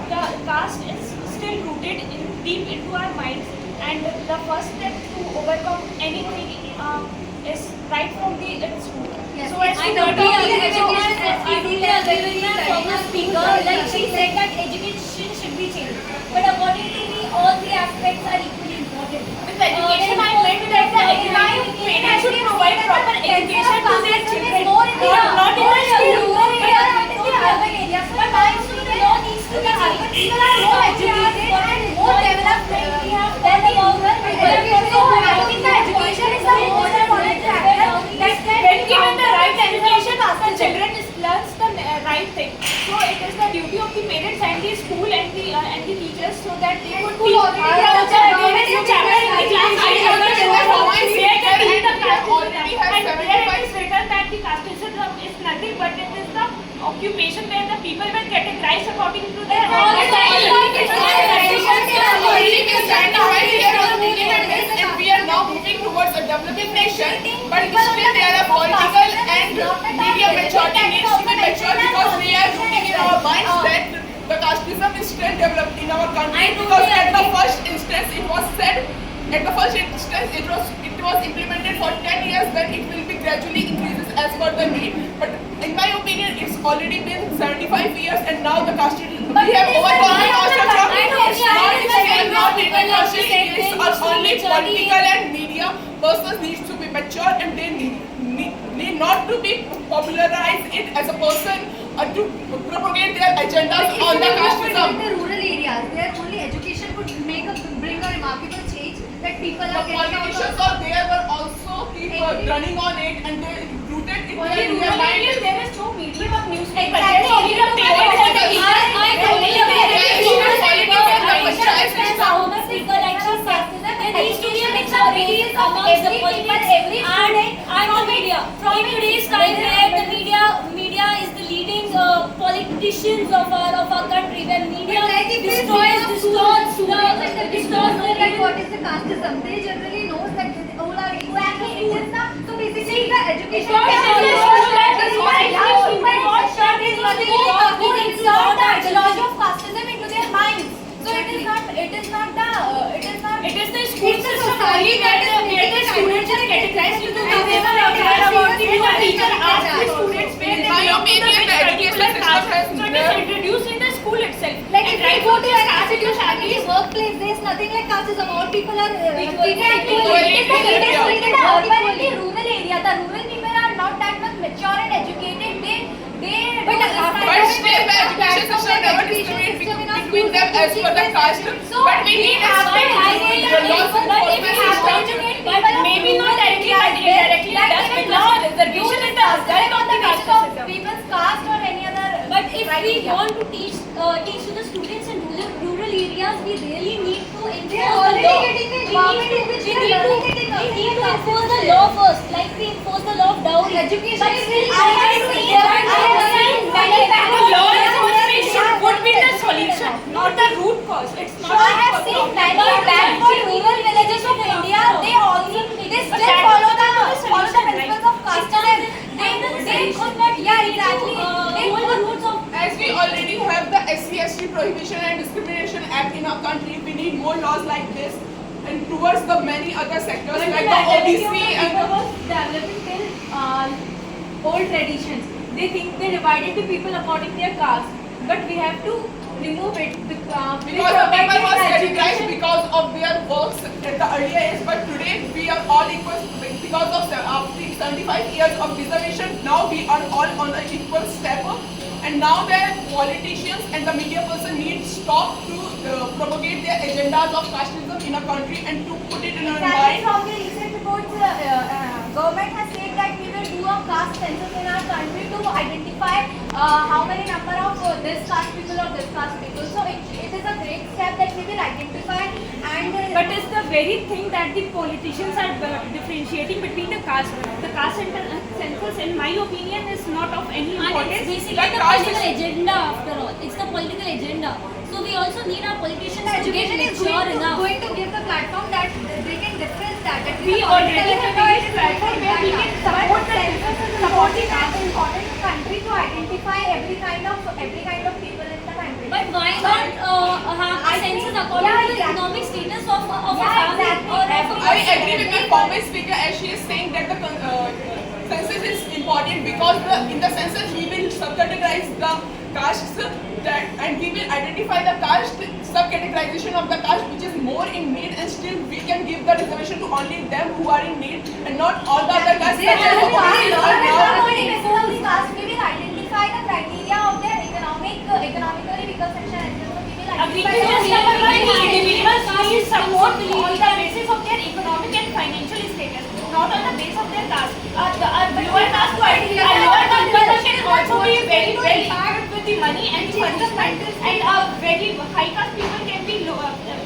the caste is still rooted deep into our minds, and the first step to overcome anything is right from the its root. Yes. So I totally agree with you. Speaker, like she said that education should be changed. But according to me, all three aspects are equally important. With education, I meant that the parents should provide proper education to their children, not in the school. Rural areas, but in the urban areas. But I think the law needs to be changed. People are more educated and more developed than the rural people. So I think the education is the most important factor. When given the right education, the children learns the right thing. So it is the duty of the parents and the school and the teachers, so that they would teach. There is a chapter in the class. And there it is written that the casteism is nothing but it is the occupation where the people will categorize according to their and we are now moving towards a developing nation, but still there are political and media maturity needs to be matured, because we are rooting in our minds that the casteism is still developed in our country, because at the first instance it was said, it was implemented for 10 years, then it will be gradually increases as per the need. But in my opinion, it's already been 75 years, and now the casteism, we have overcome the caste system. It's only political and media persons needs to be mature, and they need not to be popularize it as a person to propagate their agendas on the casteism. In the rural areas, where only education could bring a remarkable change, that people The are getting out politicians of. are there were also keep running on it, and they rooted it in In their rural mind. areas, there is no medium of newspaper. Exactly. There is only the parents and the teachers. I totally speaker like she said, there needs to be a maturity amongst the politics and the media. From today's time, where the media is the leading politicians of our country, where media destroys Like what is the casteism? They generally know that all are equal. It is not. So basically, the education. ideology of casteism into their minds. So it is not It is the school system only where the students are categorized into the teacher asks the students where they My belong to opinion, the education system has so it is introduced in the school itself. Like And if right you go from to the an start, it is institution, in workplace, there is nothing like casteism. All people are treated Exactly. equally. It is in the urban and the rural area. The rural people are not that much mature and educated. They But But still, the education system never discriminates between them as per the caste. But we need a maybe not directly but indirectly it does, because reservation is the result of the caste system. people's caste or any other. But if we want to teach to the students in rural areas, we really need to They are enforce already the law. getting the environment in which they are learning getting We need to enforce the law first, like we enforce the law of dowry. Education But is still, very Would be the solution, not the root cause. It's not I have seen many backward rural villages of India. They still follow the principles of casteism. They could not. Yeah, exactly. They hold the could. roots of As we already have the SC/ST Prohibition and Discrimination Act in our country, we need more laws like this, and towards the many other sectors like the OBC and developing till old traditions. They think they divided the people according to their caste, but we have to remove it because the people was categorized because of their works at the earlier age, but today we are all equal because of 75 years of reservation. Now we are all on an equal step, and now the politicians and the media person need to stop to propagate their agendas of casteism in a country and to put it in our Exactly. mind. From the recent reports, government has said that we will do a caste census in our country to identify how many number of this caste people or this caste people. So it is a great step that we will identify and. But it's the very thing that the politicians are differentiating between the caste. The caste census, in my opinion, is not of any and it's importance. basically That the caste political agenda after all. It's the political agenda. So we also need our politicians to get education is mature enough. going to give the platform that they can difference that. We already have a platform where we can support the supporting that important country to identify every kind of people in the country. But why not have the census according to the economic status of a family or of a I agree with my former speaker as she is saying that the census is important because in the census we will subcategorize the castes and we will identify the caste subcategorization of the caste which is more in need, and still we can give the reservation to only them who are in need and not all the other castes. We will identify the criteria of their economically weaker section. Agree with this. Individuals need support on the basis of their economic and financial status, not on the basis of their caste. Lower caste people can also be very well equipped with the money and the punishment, and very high caste people can be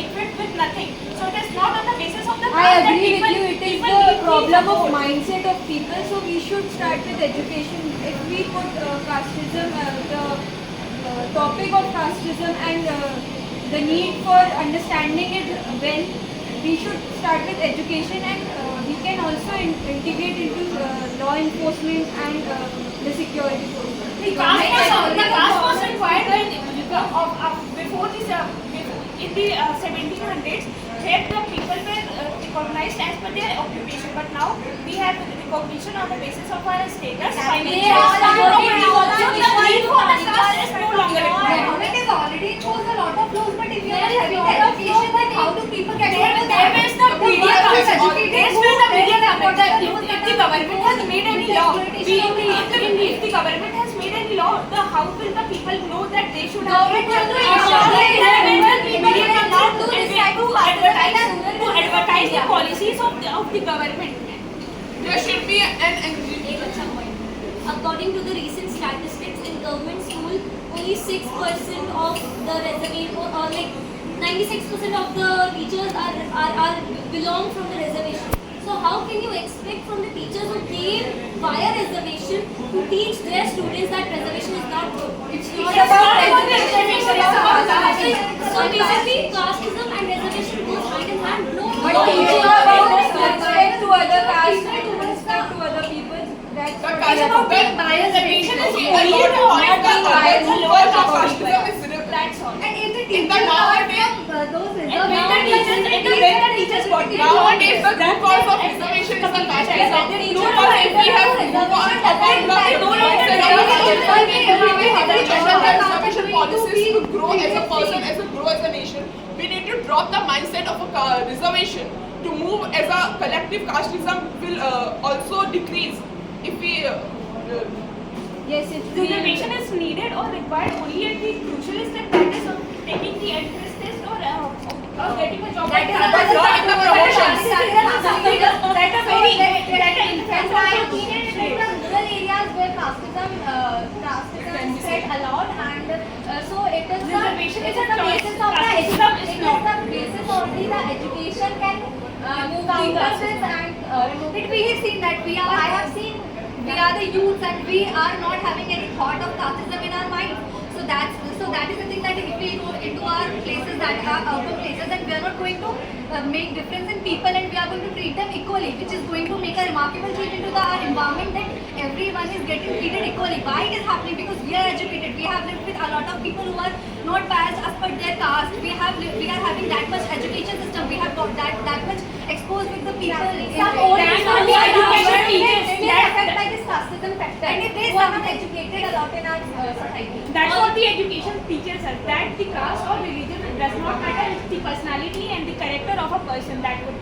equipped with nothing. So it is not on the basis of the caste. I that agree with people- you. It is people the need problem of support. mindset of people. So we should start with education. If we put casteism, the topic of casteism and the need for understanding it well, we should start with education, and we can also integrate into law enforcement and the security forces. The caste was required before this, in the 1700s, where the people were recognized as per their occupation. But now we have recognition on the basis of our status. Is no longer required. Government is already imposed a lot of laws, but if you are having the education, then how do people get There is the media comes. There's where the media comes. If the government has made any law, if the government has made any law, how will the people know that they should have to advertise the policies of the government? There should be an According to the recent statistics in government school, only 6% of the reservation, or like 96% of the teachers are belong from the reservation. So how can you expect from the teachers who came via reservation to teach their students that reservation is not good? It's not about reservation. So basically, casteism and reservation goes hand in hand. No, But no, teaching no, about no, respect to other castes, respect to other people, that's The what caste we are of talking about. Reservation is Okay, only I got to your point. not being biased, The lower word of caste people. casteism is That's all. And if the In teachers the are nowadays- from those And when the teachers got Nowadays, the root cause of reservation is the casteism. Because if we have moved on upon the reservation policies to grow as a person, grow as a nation, we need to drop the mindset of a reservation. To move as a collective casteism will also decrease if we. Yes, it's Reservation is needed or required only at the crucial step, that is taking the entrance test or getting a job. That is But another not factor. the promotion. That That a very in influence my of opinion, it is the rural areas where casteism is spread a lot, and so it is Reservation is the a choice. basis of Casteism is it is not. the basis only the education can counter this and remove it. We have seen that I have seen we are the youths and we are not having any thought of casteism in our mind. So that is the thing, that if we go into our places that are urban places, and we are not going to make difference in people, and we are going to treat them equally, which is going to make a remarkable change into our environment, that everyone is getting treated equally. Why it is happening? Because we are educated. We have lived with a lot of people who are not biased as per their caste. We are having that much education system. We have got that much exposed with the people. Some old education teachers affected by this casteism factor. And if they are not educated a lot in our society. That's what the education teaches us, that the caste or religion does not matter, it's the personality and the character of a person that would.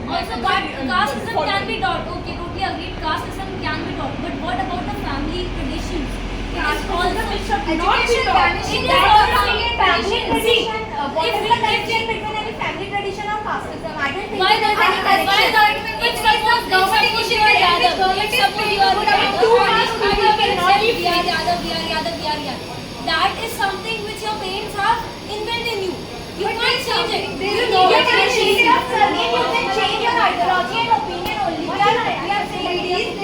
Also, casteism can be taught. Okay, totally agreed. Casteism can be taught. But what about the family traditions? It is also Education vanishing. It is also Family See, tradition. What is the connection between any family tradition or casteism? I don't think why there that? is any Why connection. that? If suppose government initiative is Yadav, if suppose you are Yadav, that is something which your parents have inbuilt in you. You can't change it. You can change your surname, you can change your ideology and opinion only. We are saying these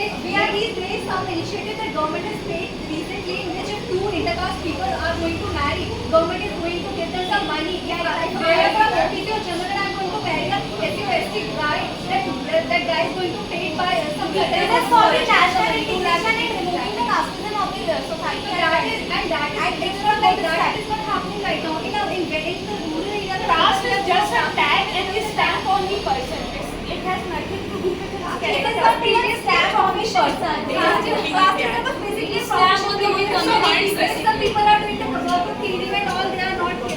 days some initiative that government has made recently, in which if two intercaste people are going to marry, government is going to give them some money. If from OTP or Jammu, I'm going to marry a SC guy, that guy is going to pay by some. It is for the national integration and removing the casteism of the society. That is not happening right now. person. Casteism was basically a Slam on the whole community. because some people are doing the work of killing and all.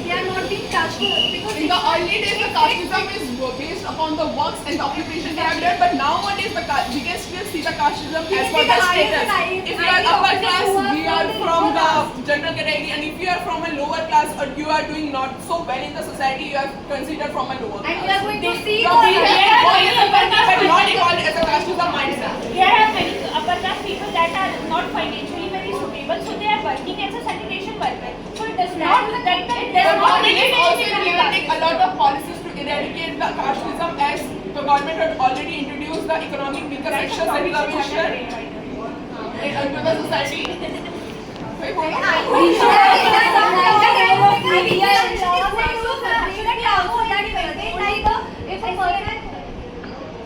They are not being touched because In the early days, the casteism is based upon the works and the occupation they have done, but nowadays we can still see the casteism as per the status. If you are upper class, we are from the general category, and if you are from a lower class or you are doing not so well in the society, you are considered from a lower and class. we are going to see So we have evolved as a country, but not evolved as a casteism mindset. There are many upper class people that are not financially very suitable, so they are working as a sanitation worker. So it does not that it does The not government is also relate implementing a lot of policies to eradicate the casteism, as the government had already introduced the economic weaker sections reservation into the society. Wait, hold on.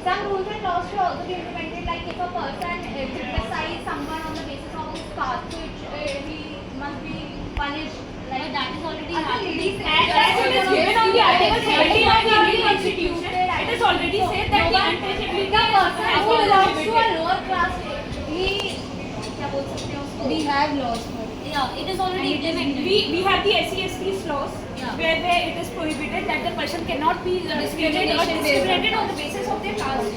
Some rules and laws should also be implemented, like if a person criticizes someone on the basis of his caste, he must be punished. Like that is already Until happening. it is- And as it is given on the Article 70 of the Indian Constitution, it is already said that the untouchability The person has who been belongs to a limited. lower class, he क्या बोल सकते हैं उसको? We have laws for it. Yeah, it is already implemented. We have the SC/ST laws Yeah. where it is prohibited that the person cannot be discriminated on the basis of their caste.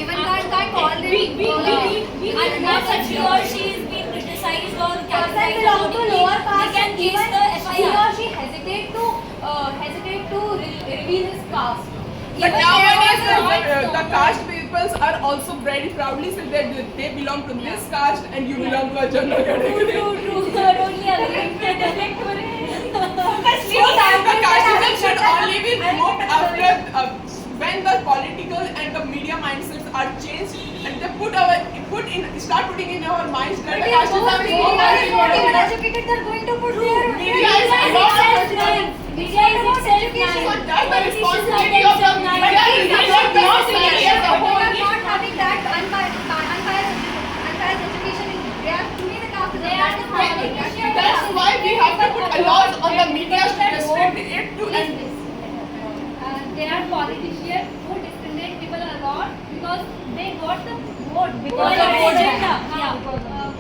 Even can't call them. We And not such he or she is being criticized or Person categorized belong to accordingly, lower caste, they can and case even the he FIR. or she hesitate to reveal his caste. But Even nowadays, there was a the caste peoples are also very proudly say that they belong to this caste and you belong to a general category. True, totally agree. So that the casteism should only be removed after when the political and the media mindsets are changed and they start putting in our minds that the casteism is more important. educated, they're going to put their Media is a lot of Media is itself So nine. that's the responsibility of the media is not the society as a They whole. are not having that unbiased education. They are doing the casteism. That's why we have to put a laws on the media to restrict it to and There are politicians who discriminate people a lot because they got the vote Because of agenda. Yeah.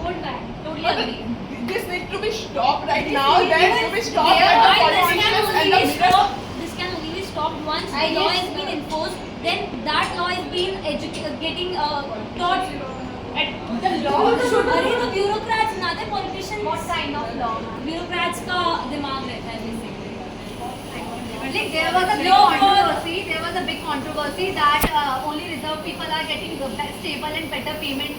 vote bank. Totally agree. this needs to be stopped right now. There to be stopped by the Why politicians and the media. this can only be stopped once I the law guess- has been enforced, then that law is being getting taught. And the law should अरे तो bureaucrats ना थे politicians. What kind of law? Bureaucrats का दिमाग रहता है basically. Like there was a big No, controversy. There was a big controversy that only reserved people are getting the best stable and better payment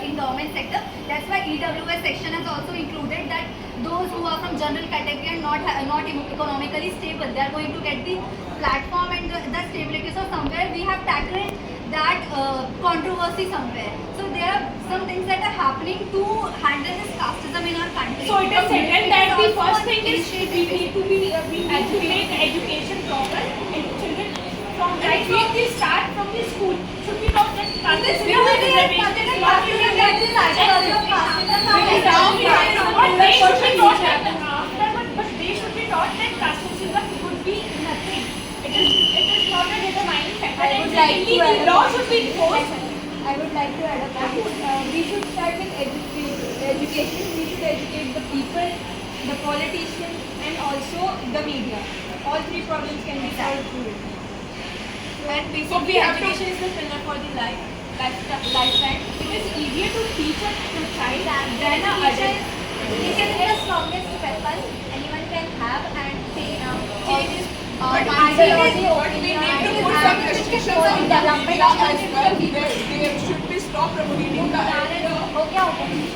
in government sector. That's why EWS section has also included that those who are from general category and not economically stable, they are going to get the platform and the stability. So somewhere we have tackled that controversy somewhere. So there are some things that are happening to handle this casteism in our country. So it is settled that the Also first an thing is we need to be we need to make education proper and children from right from the start from the school should be taught that casteism is reservation is not they should be taught that after but they should be taught that casteism could be nothing. It is not a determining factor. I would like to the add law a- should be enforced. I would like to add a point. We should start with education. We should educate the people, the politicians, and also the media. All three problems can be solved through it. And So basically, we have to- education is the pillar for the lifetime. It is easier to teach a child than a adult. Education is the strongest weapon anyone can have and say change his But ideology, we need to put some restrictions on the media as well. They should be stopped from reading the हो गया